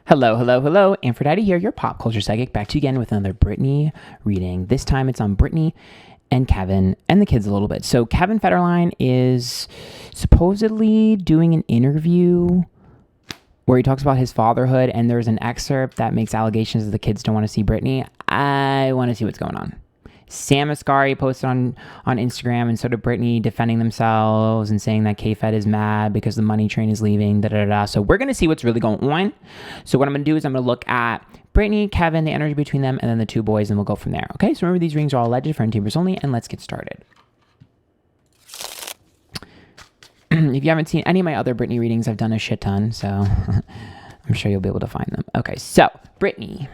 Hello, hello, hello. Antphrodite here, your pop culture psychic, back to you again with another Britney reading. This time it's on Britney and Kevin and the kids a little bit. So Kevin Federline is supposedly doing an interview where he talks about his fatherhood, and there's an excerpt that makes allegations that the kids don't want to see Britney. I want to see what's going on. Sam Asghari posted on Instagram, and so did Britney, defending themselves and saying that K-Fed is mad because the money train is leaving, So we're going to see what's really going on. So what I'm going to do is I'm going to look at Britney, Kevin, the energy between them, and then the two boys, and we'll go from there. Okay, so remember, these readings are all alleged for Untitled only, and let's get started. If you haven't seen any of my other Britney readings, I've done a shit ton, so I'm sure you'll be able to find them. Okay, so Britney.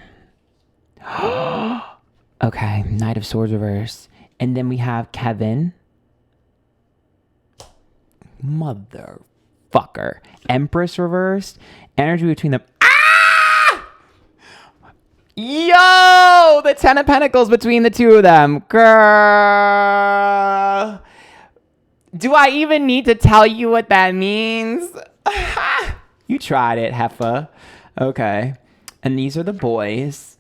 Okay, Knight of Swords reverse. And then we have Kevin. Motherfucker. Empress reversed. Energy between them. Ah! Yo! The Ten of Pentacles between the two of them. Girl. Do I even need to tell you what that means? You tried it, Heffa. Okay. And these are the boys.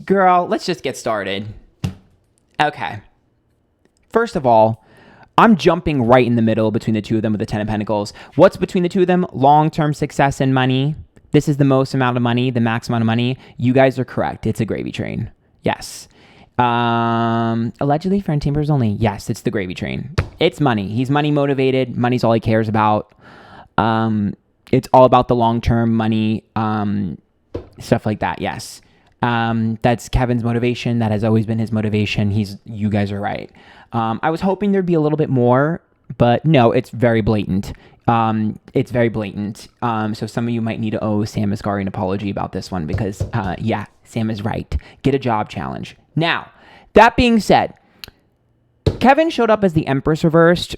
Girl, let's just get started. Okay. First of all, I'm jumping right in the middle between the two of them with the Ten of Pentacles. What's between the two of them? Long-term success and money. This is the most amount of money, the max amount of money. You guys are correct. It's a gravy train. Yes. Allegedly for Untitled only. Yes, it's the gravy train. It's money. He's money motivated. Money's all he cares about. It's all about the long-term money, stuff like that. Yes. That's Kevin's motivation. That has always been his motivation. You guys are right. I was hoping there'd be a little bit more, but no, it's very blatant. It's very blatant. So some of you might need to owe Sam Asghari an apology about this one because, yeah, Sam is right. Get a job challenge. Now, that being said, Kevin showed up as the Empress reversed.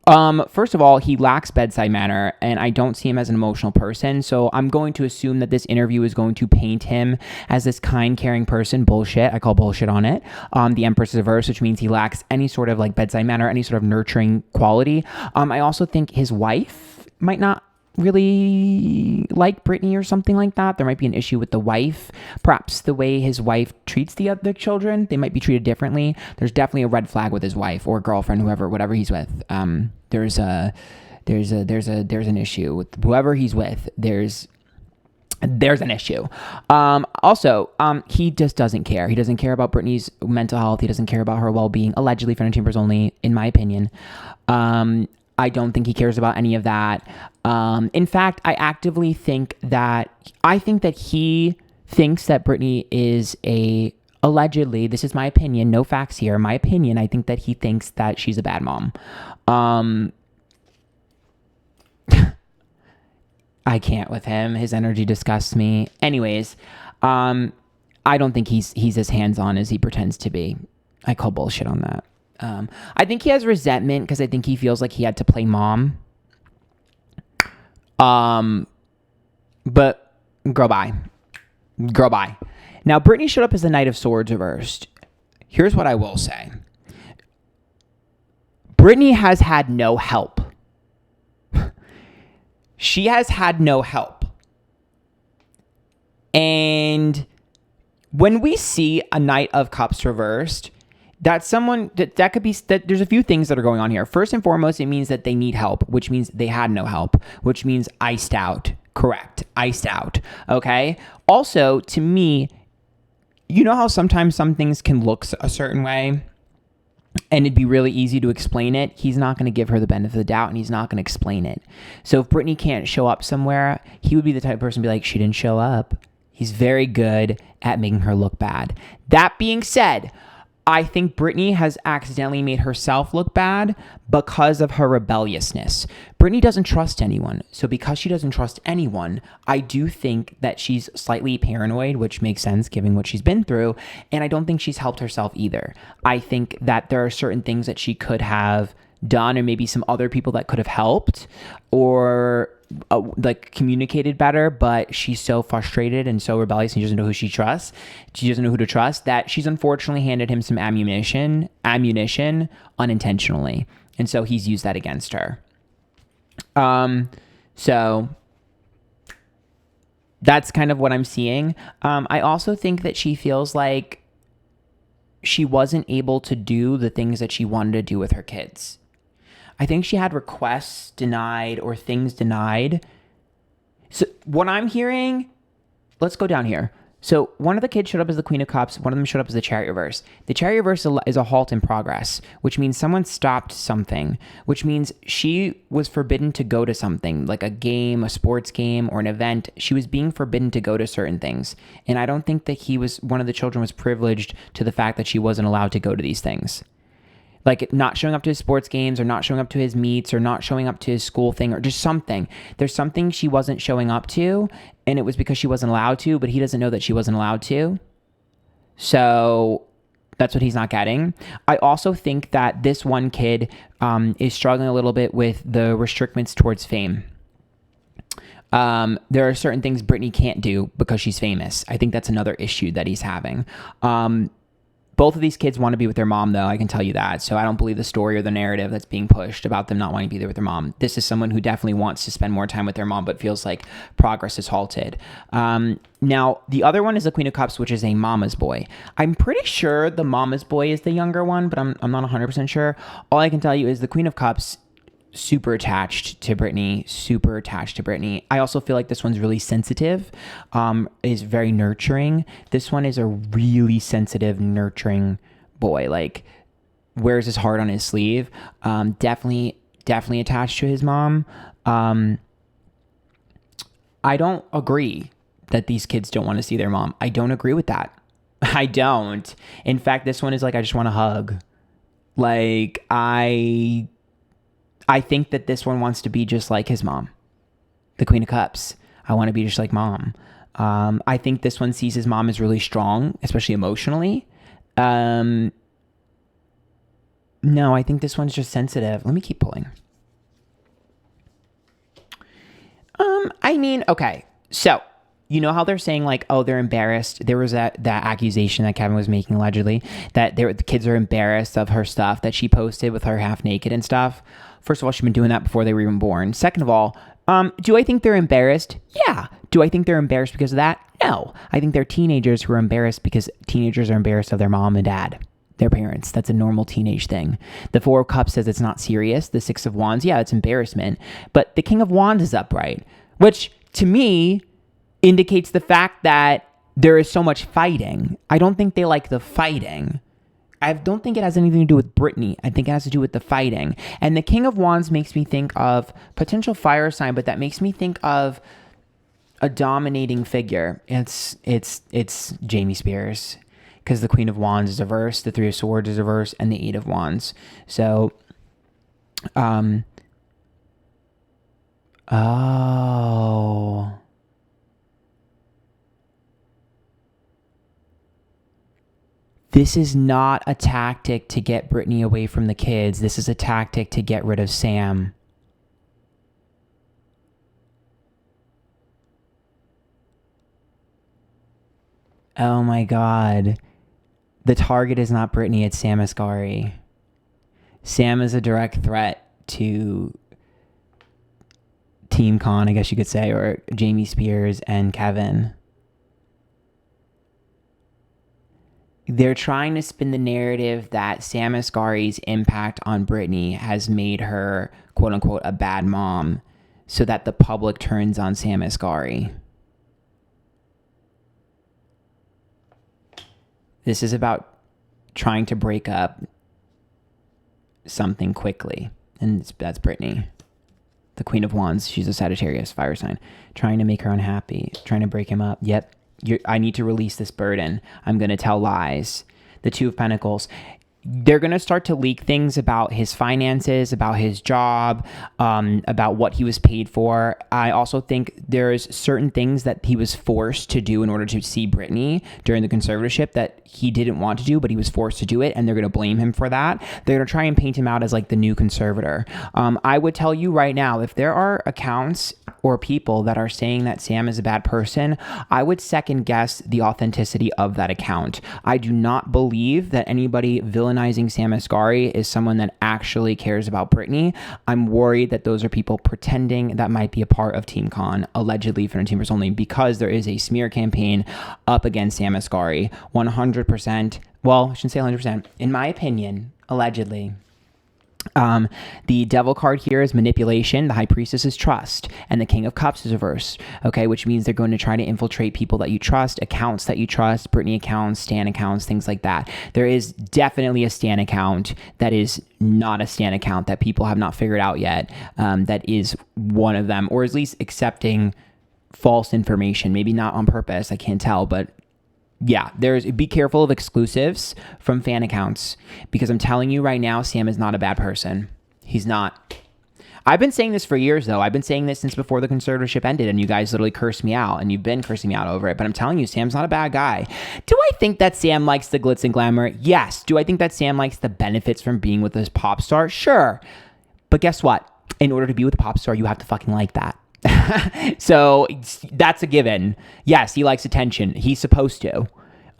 First of all, he lacks bedside manner, and I don't see him as an emotional person. So I'm going to assume that this interview is going to paint him as this kind, caring person. Bullshit. I call bullshit on it. The Empress reverse, which means he lacks any sort of like bedside manner, any sort of nurturing quality. I also think his wife might not really like Britney or something like that. There might be an issue with the wife. Perhaps the way his wife treats the other children, they might be treated differently. There's definitely a red flag with his wife or girlfriend, whatever he's with. There's an issue with whoever he's with. There's an issue. Also, he just doesn't care. He doesn't care about Britney's mental health. He doesn't care about her well-being, allegedly for Untitled only, in my opinion. I don't think he cares about any of that. In fact, I think that he thinks that Britney is allegedly, this is my opinion, no facts here, my opinion, I think that he thinks that she's a bad mom. I can't with him. His energy disgusts me. Anyways, I don't think he's as hands-on as he pretends to be. I call bullshit on that. I think he has resentment because I think he feels like he had to play mom. But girl, bye. Now, Britney showed up as the Knight of Swords reversed. Here's what I will say. Britney has had no help. She has had no help. And when we see a Knight of Cups reversed, that's someone that could be that there's a few things that are going on here. First and foremost, it means that they need help, which means they had no help, which means iced out. Correct. Iced out. Okay. Also, to me, you know how sometimes some things can look a certain way and it'd be really easy to explain it. He's not going to give her the benefit of the doubt, and he's not going to explain it. So if Britney can't show up somewhere, he would be the type of person to be like, she didn't show up. He's very good at making her look bad. That being said, I think Britney has accidentally made herself look bad because of her rebelliousness. Britney doesn't trust anyone. So because she doesn't trust anyone, I do think that she's slightly paranoid, which makes sense given what she's been through. And I don't think she's helped herself either. I think that there are certain things that she could have done, or maybe some other people that could have helped or like communicated better, but she's so frustrated and so rebellious and she doesn't know who she trusts. She doesn't know who to trust, that she's unfortunately handed him some ammunition unintentionally. And so he's used that against her. So That's kind of what I'm seeing. I also think that she feels like she wasn't able to do the things that she wanted to do with her kids. I think she had requests denied or things denied. So what I'm hearing, let's go down here. So one of the kids showed up as the Queen of Cups. One of them showed up as the Chariot reverse. The Chariot reverse is a halt in progress, which means someone stopped something, which means she was forbidden to go to something like a game, a sports game, or an event. She was being forbidden to go to certain things. And I don't think that one of the children was privileged to the fact that she wasn't allowed to go to these things. Like not showing up to his sports games or not showing up to his meets or not showing up to his school thing or just something. There's something she wasn't showing up to, and it was because she wasn't allowed to, but he doesn't know that she wasn't allowed to. So that's what he's not getting. I also think that this one kid is struggling a little bit with the restrictions towards fame. There are certain things Britney can't do because she's famous. I think that's another issue that he's having. Both of these kids want to be with their mom, though. I can tell you that. So I don't believe the story or the narrative that's being pushed about them not wanting to be there with their mom. This is someone who definitely wants to spend more time with their mom, but feels like progress is halted. Now, the other one is the Queen of Cups, which is a mama's boy. I'm pretty sure the mama's boy is the younger one, but I'm not 100% sure. All I can tell you is the Queen of Cups super attached to Britney. I also feel like this one's really sensitive, is very nurturing. This one is a really sensitive, nurturing boy. Like wears his heart on his sleeve. Definitely attached to his mom. I don't agree that these kids don't want to see their mom. I don't agree with that. I don't. In fact, this one is like, I just want to hug. Like I think that this one wants to be just like his mom, the Queen of Cups. I want to be just like mom. I think this one sees his mom as really strong, especially emotionally. No, I think this one's just sensitive. Let me keep pulling. Okay. So, you know how they're saying like, oh, they're embarrassed. There was that accusation that Kevin was making allegedly that the kids are embarrassed of her stuff that she posted with her half naked and stuff. First of all, she's been doing that before they were even born. Second of all, do I think they're embarrassed? Yeah. Do I think they're embarrassed because of that? No. I think they're teenagers who are embarrassed because teenagers are embarrassed of their mom and dad, their parents. That's a normal teenage thing. The Four of Cups says it's not serious. The Six of Wands, yeah, it's embarrassment. But the King of Wands is upright, which to me indicates the fact that there is so much fighting. I don't think they like the fighting. I don't think it has anything to do with Britney. I think it has to do with the fighting. And the King of Wands makes me think of potential fire sign, but that makes me think of a dominating figure. It's Jamie Spears, because the Queen of Wands is reverse, the Three of Swords is reverse, and the Eight of Wands. So, this is not a tactic to get Britney away from the kids. This is a tactic to get rid of Sam. Oh my God. The target is not Britney, it's Sam Asghari. Sam is a direct threat to Team Con, I guess you could say, or Jamie Spears and Kevin. They're trying to spin the narrative that Sam Asghari's impact on Britney has made her, quote unquote, a bad mom, so that the public turns on Sam Asghari. This is about trying to break up something quickly, and that's Britney. The Queen of Wands, she's a Sagittarius fire sign, trying to make her unhappy, trying to break him up. Yep. I need to release this burden. I'm going to tell lies. The Two of Pentacles. They're going to start to leak things about his finances, about his job, about what he was paid for. I also think there's certain things that he was forced to do in order to see Britney during the conservatorship that he didn't want to do, but he was forced to do it, and they're going to blame him for that. They're going to try and paint him out as like the new conservator. I would tell you right now, if there are accounts or people that are saying that Sam is a bad person, I would second guess the authenticity of that account. I do not believe that anybody villainizing villainizing Sam Asghari is someone that actually cares about Britney. I'm worried that those are people pretending that might be a part of Team Con, allegedly for entertainers only, because there is a smear campaign up against Sam Asghari. 100%. Well, I shouldn't say 100%. In my opinion, allegedly. The devil card here is manipulation. The high priestess is trust, and the king of cups is reversed. Okay, which means they're going to try to infiltrate people that you trust, accounts that you trust, Britney accounts, Stan accounts, things like that. There is definitely a Stan account that is not a Stan account that people have not figured out yet. That is one of them, or at least accepting false information. Maybe not on purpose. I can't tell, but yeah, be careful of exclusives from fan accounts, because I'm telling you right now, Sam is not a bad person. He's not. I've been saying this for years, though. I've been saying this since before the conservatorship ended, and you guys literally cursed me out, and you've been cursing me out over it. But I'm telling you, Sam's not a bad guy. Do I think that Sam likes the glitz and glamour? Yes. Do I think that Sam likes the benefits from being with this pop star? Sure. But guess what? In order to be with a pop star, you have to fucking like that. So that's a given. Yes, he likes attention. He's supposed to.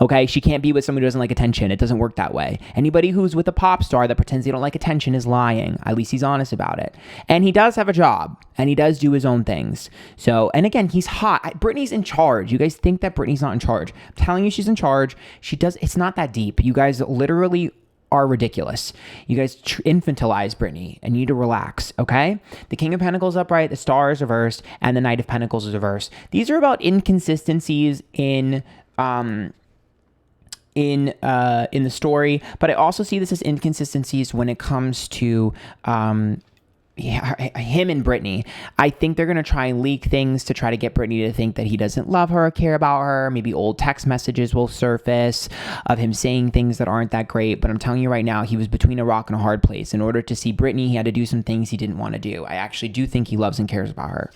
Okay, she can't be with someone who doesn't like attention. It doesn't work that way. Anybody who's with a pop star that pretends they don't like attention is lying. At least he's honest about it. And he does have a job, and he does do his own things. So, and again, he's hot. Britney's in charge. You guys think that Britney's not in charge. I'm telling you, she's in charge. She does. It's not that deep. You guys literally are ridiculous. You guys infantilize Britney, and you need to relax, okay? The King of Pentacles upright, the Star is reversed, and the Knight of Pentacles is reversed. These are about inconsistencies in the story, but I also see this as inconsistencies when it comes to him and Britney. I think they're going to try and leak things to try to get Britney to think that he doesn't love her or care about her. Maybe old text messages will surface of him saying things that aren't that great. But I'm telling you right now, he was between a rock and a hard place. In order to see Britney, he had to do some things he didn't want to do. I actually do think he loves and cares about her.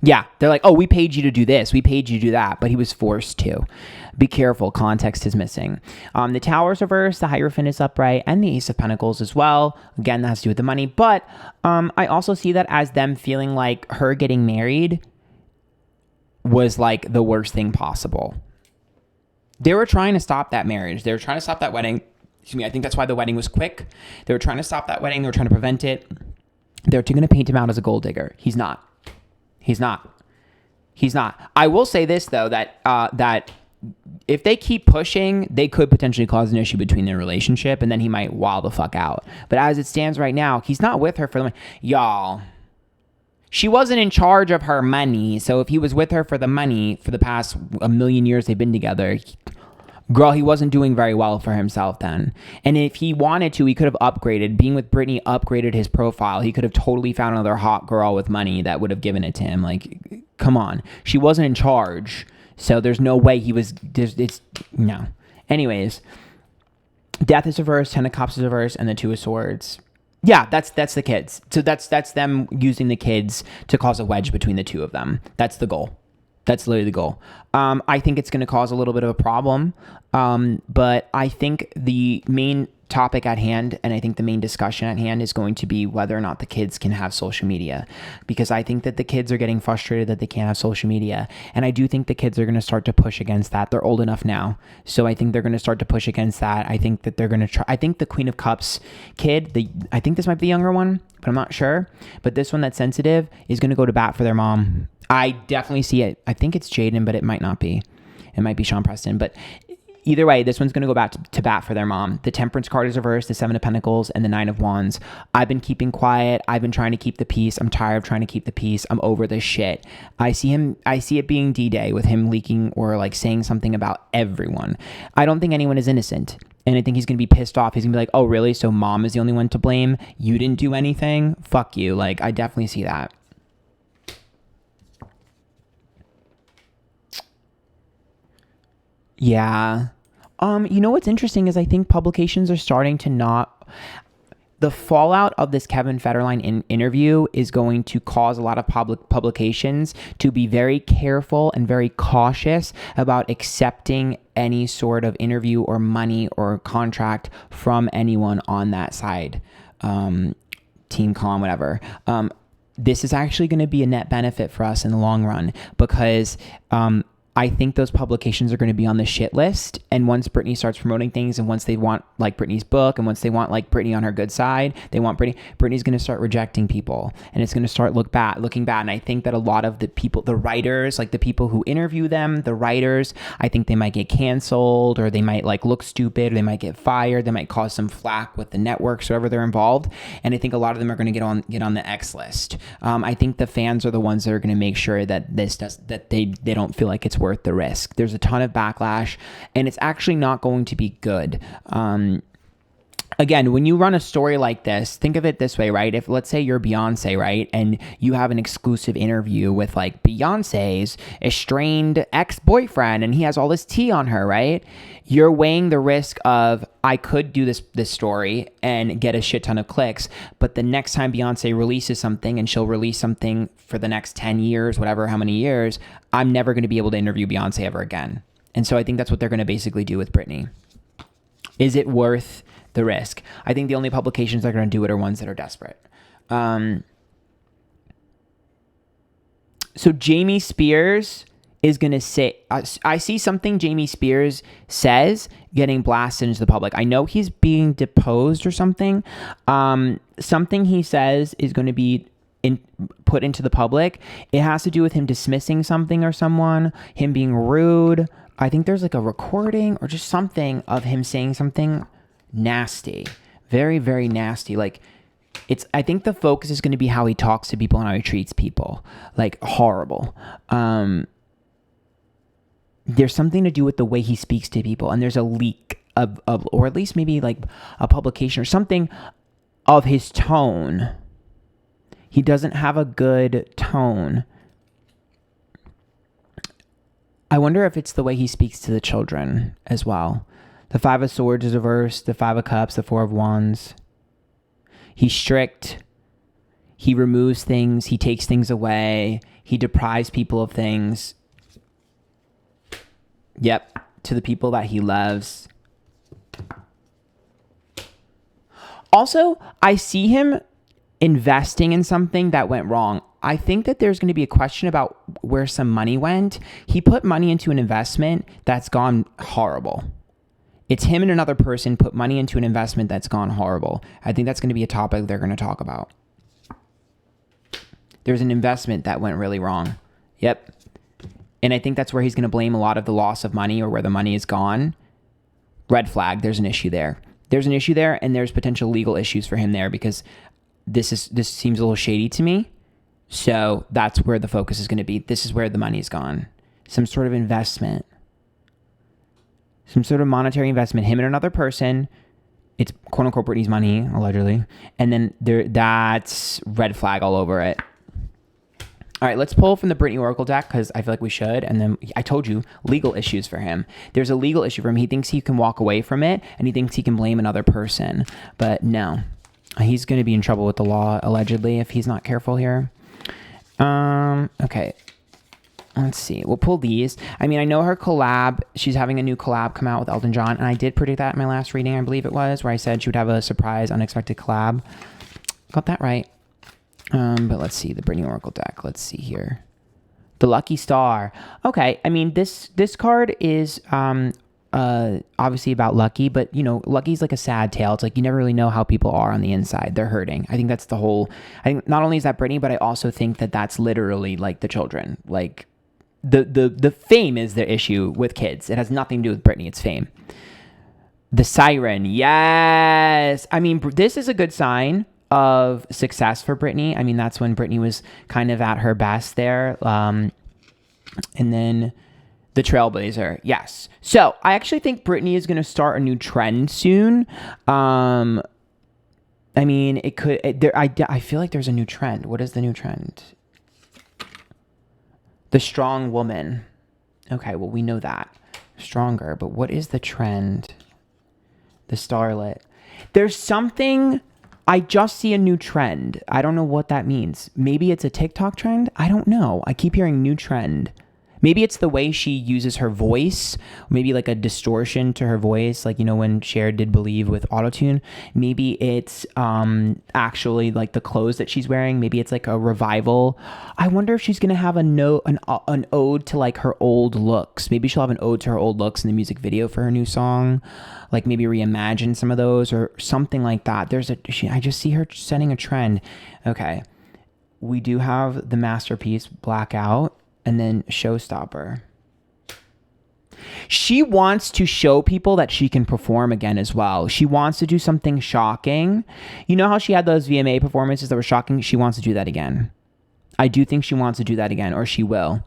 Yeah, they're like, oh, we paid you to do this. We paid you to do that. But he was forced to. Be careful. Context is missing. The Tower's reversed. The Hierophant is upright. And the Ace of Pentacles as well. Again, that has to do with the money. But I also see that as them feeling like her getting married was like the worst thing possible. They were trying to stop that marriage. They were trying to stop that wedding. Excuse me. I think that's why the wedding was quick. They were trying to stop that wedding. They were trying to prevent it. They're going to paint him out as a gold digger. He's not. He's not. He's not. I will say this, though, that if they keep pushing, they could potentially cause an issue between their relationship, and then he might wild the fuck out. But as it stands right now, he's not with her for the money. Y'all, she wasn't in charge of her money. So if he was with her for the money for the past 1,000,000 years they've been together, girl, he wasn't doing very well for himself then. And if he wanted to, he could have upgraded. Being with Britney upgraded his profile. He could have totally found another hot girl with money that would have given it to him. Like, come on. She wasn't in charge. So there's no way he was... no. Anyways. Death is reversed. Ten of Cups is reversed. And the Two of Swords. Yeah, that's the kids. So that's them using the kids to cause a wedge between the two of them. That's the goal. That's literally the goal. I think it's going to cause a little bit of a problem. But I think the main topic at hand, and I think the main discussion at hand, is going to be whether or not the kids can have social media. Because I think that the kids are getting frustrated that they can't have social media. And I do think the kids are going to start to push against that. They're old enough now. So I think they're going to start to push against that. I think that they're going to try. I think the Queen of Cups kid, I think this might be the younger one, but I'm not sure. But this one that's sensitive is going to go to bat for their mom. I definitely see it. I think it's Jaden, but it might not be. It might be Sean Preston. But either way, this one's going to go back to bat for their mom. The Temperance card is reversed, the Seven of Pentacles, and the Nine of Wands. I've been keeping quiet. I've been trying to keep the peace. I'm tired of trying to keep the peace. I'm over this shit. I see it being D-Day with him leaking or like saying something about everyone. I don't think anyone is innocent. And I think he's going to be pissed off. He's going to be like, oh, really? So mom is the only one to blame? You didn't do anything? Fuck you. Like, I definitely see that. Yeah. You know what's interesting is I think publications are starting to not... The fallout of this Kevin Federline interview is going to cause a lot of publications to be very careful and very cautious about accepting any sort of interview or money or contract from anyone on that side. Team Con, whatever. this is actually going to be a net benefit for us in the long run, because I think those publications are going to be on the shit list. And once Britney starts promoting things, and once they want like Britney's book, and once they want like Britney on her good side, they want Britney's going to start rejecting people, and it's going to start looking bad. And I think that a lot of the people, the writers, like the people who interview them, the writers, I think they might get canceled, or they might like look stupid, or they might get fired. They might cause some flack with the networks, whoever they're involved. And I think a lot of them are going to get on the X list. I think the fans are the ones that are going to make sure that they don't feel like it's worth the risk. There's a ton of backlash, and it's actually not going to be good. Again, when you run a story like this, think of it this way, right? If let's say you're Beyonce, right? And you have an exclusive interview with like Beyonce's estranged ex-boyfriend, and he has all this tea on her, right? You're weighing the risk of, I could do this story and get a shit ton of clicks, but the next time Beyonce releases something, and she'll release something for the next 10 years, whatever, how many years, I'm never going to be able to interview Beyonce ever again. And so I think that's what they're going to basically do with Britney. Is it worth the risk? I think the only publications that are going to do it are ones that are desperate. So Jamie Spears is going to say, I see something Jamie Spears says getting blasted into the public. I know he's being deposed or something. Something he says is going to be put into the public. It has to do with him dismissing something or someone, him being rude. I think there's like a recording or just something of him saying something nasty, very, very nasty. Like I think the focus is going to be how he talks to people and how he treats people, like horrible. There's something to do with the way he speaks to people, and there's a leak of or at least maybe like a publication or something of his tone. He doesn't have a good tone. I wonder if it's the way he speaks to the children as well. The Five of Swords is reversed, the Five of Cups, the Four of Wands. He's strict. He removes things. He takes things away. He deprives people of things. Yep, to the people that he loves. Also, I see him investing in something that went wrong. I think that there's going to be a question about where some money went. He put money into an investment that's gone horrible. It's him and another person put money into an investment that's gone horrible. I think that's going to be a topic they're going to talk about. There's an investment that went really wrong. Yep. And I think that's where he's going to blame a lot of the loss of money, or where the money is gone. Red flag. There's an issue there. There's an issue there, and there's potential legal issues for him there, because this seems a little shady to me. So that's where the focus is going to be. This is where the money is gone. Some sort of investment. Some sort of monetary investment. Him and another person. It's quote unquote Britney's money, allegedly. And then that's red flag all over it. All right, let's pull from the Britney Oracle deck, because I feel like we should. And then I told you, legal issues for him. There's a legal issue for him. He thinks he can walk away from it, and he thinks he can blame another person. But no, he's going to be in trouble with the law, allegedly, if he's not careful here. Okay. Let's see. We'll pull these. I mean, I know her collab. She's having a new collab come out with Elton John, and I did predict that in my last reading, I believe it was, where I said she would have a surprise, unexpected collab. Got that right. But let's see the Britney Oracle deck. Let's see here. The Lucky Star. Okay. I mean, this card is obviously about Lucky, but you know, Lucky's like a sad tale. It's like you never really know how people are on the inside. They're hurting. I think that's the whole. I think not only is that Britney, but I also think that that's literally like the children. Like the fame is the issue with kids. It has nothing to do with Britney. It's fame. The Siren. Yes. I mean, this is a good sign of success for Britney. I mean, that's when Britney was kind of at her best there. And then the Trailblazer. Yes. So I actually think Britney is going to start a new trend soon. I mean, it could, I feel like there's a new trend. What is the new trend? The strong woman. Okay. Well, we know that. Stronger, but what is the trend? The starlet. There's something. I just see a new trend. I don't know what that means. Maybe it's a TikTok trend. I don't know. I keep hearing new trend. Maybe it's the way she uses her voice, maybe like a distortion to her voice, like, you know, when Cher did Believe with autotune. Maybe it's actually like the clothes that she's wearing. Maybe it's like a revival. I wonder if she's going to have an ode to like her old looks. Maybe she'll have an ode to her old looks in the music video for her new song. Like maybe reimagine some of those or something like that. I just see her setting a trend. Okay. We do have the masterpiece, Blackout. And then Showstopper. She wants to show people that she can perform again as well. She wants to do something shocking. You know how she had those VMA performances that were shocking? She wants to do that again. I do think she wants to do that again, or she will.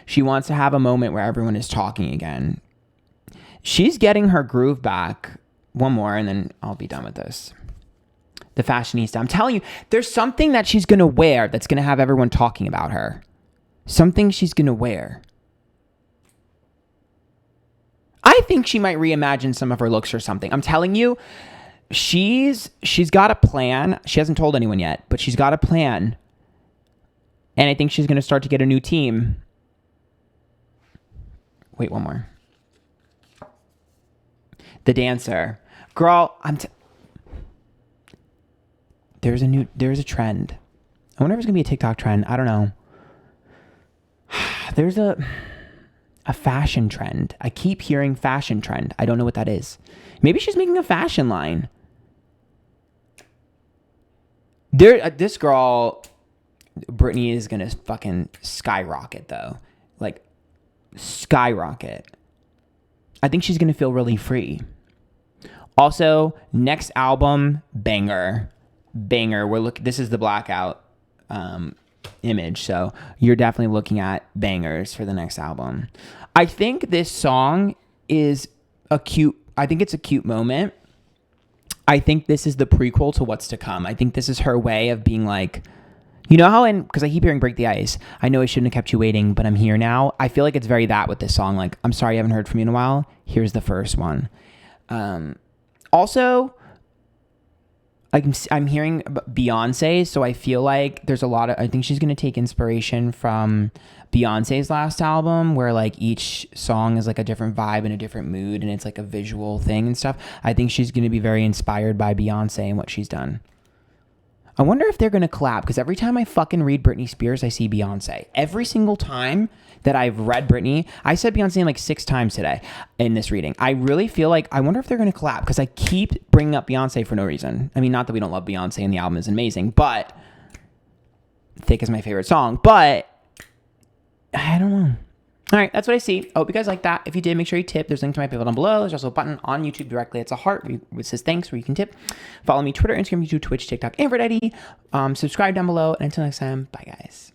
She wants to have a moment where everyone is talking again. She's getting her groove back. One more, and then I'll be done with this. The fashionista. I'm telling you, there's something that she's going to wear that's going to have everyone talking about her. Something she's going to wear. I think she might reimagine some of her looks or something. I'm telling you, she's got a plan. She hasn't told anyone yet, but she's got a plan. And I think she's going to start to get a new team. Wait, one more. The dancer. Girl, there's a trend. I wonder if it's going to be a TikTok trend. I don't know. There's a fashion trend. I keep hearing fashion trend. I don't know what that is. Maybe she's making a fashion line. This girl, Britney, is going to fucking skyrocket though. Like, skyrocket. I think she's going to feel really free. Also, next album, banger. This is the Blackout image, so you're definitely looking at bangers for the next album. I think this song is a cute moment. I think this is the prequel to what's to come. I think this is her way of being like, you know how, because I keep hearing Break the Ice, I know I shouldn't have kept you waiting, but I'm here now. I feel like it's very that with this song. Like, I'm sorry I haven't heard from you in a while. Here's the first one. Also, I'm hearing Beyonce, so I feel like there's I think she's going to take inspiration from Beyonce's last album, where like each song is like a different vibe and a different mood, and it's like a visual thing and stuff. I think she's going to be very inspired by Beyonce and what she's done. I wonder if they're going to collab, because every time I fucking read Britney Spears, I see Beyonce. Every single time that I've read Britney, I said Beyonce like 6 times today in this reading. I really feel like, I wonder if they're going to collab, because I keep bringing up Beyonce for no reason. I mean, not that we don't love Beyonce and the album is amazing, but Thick is my favorite song, but I don't know. All right, that's what I see. I hope you guys like that. If you did, make sure you tip. There's a link to my PayPal down below. There's also a button on YouTube directly. It's a heart which says thanks, where you can tip. Follow me Twitter, Instagram, YouTube, Twitch, TikTok, Antphrodite. Subscribe down below. And until next time, bye guys.